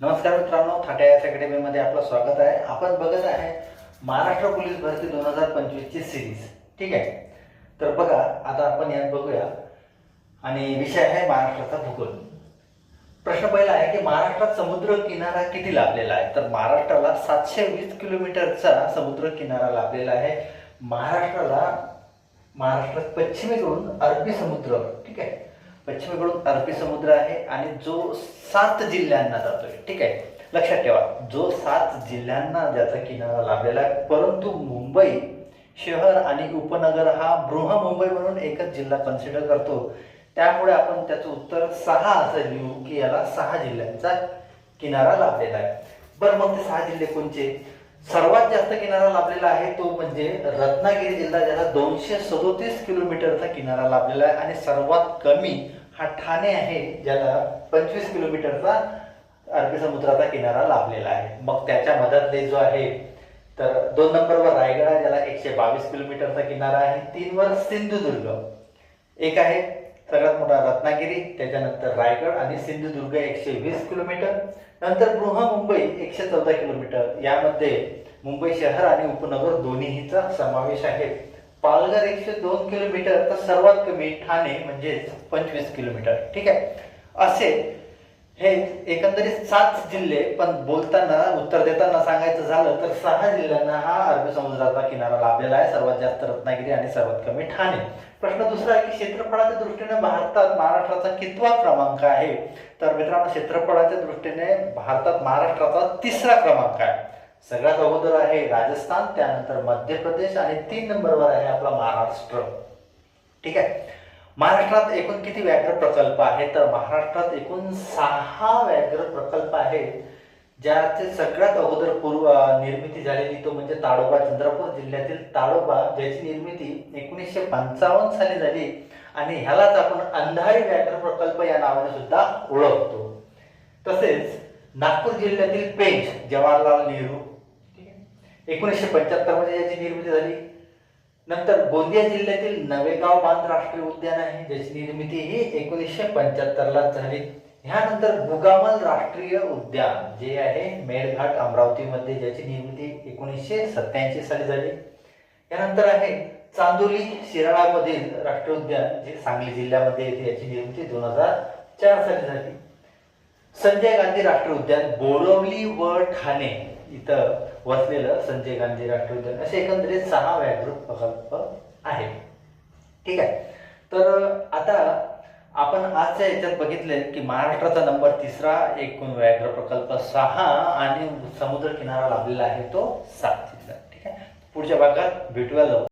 नमस्कार मित्रांनो, Thate I S अकॅडमीमध्ये आपलं स्वागत आहे. आपण बघत आहे महाराष्ट्र पोलीस भरती 2025 ची सिरीज. ठीक आहे. तर बघा, आता आपण यात बघूया आणि विषय आहे महाराष्ट्राचा भूगोल. प्रश्न पहिला आहे की महाराष्ट्रात समुद्र किनारा किती लाभलेला आहे. तर महाराष्ट्राला 720 किलोमीटरचा समुद्र किनारा लाभलेला आहे. महाराष्ट्रात पश्चिमेकडून अरबी समुद्र, ठीक आहे, पश्चिमेकडून अरबी समुद्र आहे आणि जो 7 जिल्ह्यांना जातोय. ठीक आहे, लक्षात ठेवा, जो 7 जिल्ह्यांना ज्याचा किनारा लाभलेला आहे. परंतु मुंबई शहर आणि उपनगर हा बृहमुंबई म्हणून एकच जिल्हा कन्सिडर करतो. त्यामुळे आपण त्याचं उत्तर 6 असं लिहू की याला 6 जिल्ह्यांचा किनारा लाभलेला आहे. बरं, मग ते 6 जिल्हे कोणते? सर्वात जास्त किनारा लाभलेला आहे तो म्हणजे रत्नागिरी जिल्हा, ज्याला 237 किलोमीटरचा किनारा लाभलेला आहे. आणि सर्वात कमी हा ठाणे आहे, ज्याला 25 किलोमीटरचा अरबी समुद्राचा किनारा लाभलेला आहे. मग त्याच्या मधातले जो आहे तर 2 नंबरवर रायगड आहे, ज्याला 122 किलोमीटरचा किनारा आहे. 3 वर सिंधुदुर्ग एक आहे, सगळ्यात मोठा रत्नागिरी, त्याच्यानंतर रायगड आणि सिंधुदुर्ग 120 किलोमीटर. नंतर बृहमुंबई 114 किलोमीटर. यामध्ये मुंबई शहर आणि उपनगर दोन्हीचा समावेश आहे. पालघर 102 किलोमीटर, तर सर्वात कमी ठाणे म्हणजे 25 किलोमीटर. ठीक आहे, असे हे एकंदरीत 7 जिल्हे. पण बोलताना उत्तर देताना सांगायचं झालं तर 6 जिल्ह्यांना हा अरबी समुद्राचा किनारा लाभलेला आहे, सर्वात जास्त रत्नागिरी आणि सर्वात कमी ठाणे. प्रश्न दुसरा आहे की क्षेत्रफळाच्या दृष्टीने भारतात महाराष्ट्राचा कितवा क्रमांक आहे. तर मित्रांनो, क्षेत्रफळाच्या दृष्टीने भारतात महाराष्ट्राचा 3रा क्रमांक आहे. सगळ्यात अगोदर आहे राजस्थान, त्यानंतर मध्य प्रदेश आणि 3 नंबरवर आहे आपला महाराष्ट्र. ठीक आहे. महाराष्ट्रात एकूण किती व्याघ्र प्रकल्प आहेत. तर महाराष्ट्रात एकूण 6 व्याघ्र प्रकल्प आहेत, ज्याचे सगळ्यात अगोदर निर्मिती झालेली तो म्हणजे ताडोबा, चंद्रपूर जिल्ह्यातील ताडोबा, ज्याची निर्मिती 1955 साली झाली. आणि ह्यालाच आपण अंधारी व्याघ्र प्रकल्प या नावाने सुद्धा ओळखतो. तसेच नागपूर जिल्ह्यातील पेंच, जवाहरलाल नेहरू, 1975 मध्ये याची निर्मिती झाली. नंतर गोंदिया जिल्ह्यातील नवेगाव बांध राष्ट्रीय उद्यान आहे, ज्याची निर्मिती ही 1975 ला झाली. ह्यानंतर बुगामल राष्ट्रीय उद्यान जे आहे मेळघाट अमरावतीमध्ये, ज्याची निर्मिती 1987 साली झाली. यानंतर आहे चांदोली शिराळामधील राष्ट्रीय उद्यान, जे सांगली जिल्ह्यामध्ये येते, याची निर्मिती 2004 साली झाली. संजय गांधी राष्ट्रीय उद्यान बोरवली व ठाणे इथं वसलेलं संजय गांधी राष्ट्रीय उद्यान. असे एकंदरीत 6 व्याघ्र प्रकल्प आहेत. ठीक आहे. तर आता आपण आजच्या याच्यात बघितले की महाराष्ट्राचा नंबर 3रा, एकूण व्याघ्र प्रकल्प 6 आणि समुद्र किनारा लाभलेला आहे तो 7 जिल्हा. ठीक आहे. पुढच्या भागात भेटूया.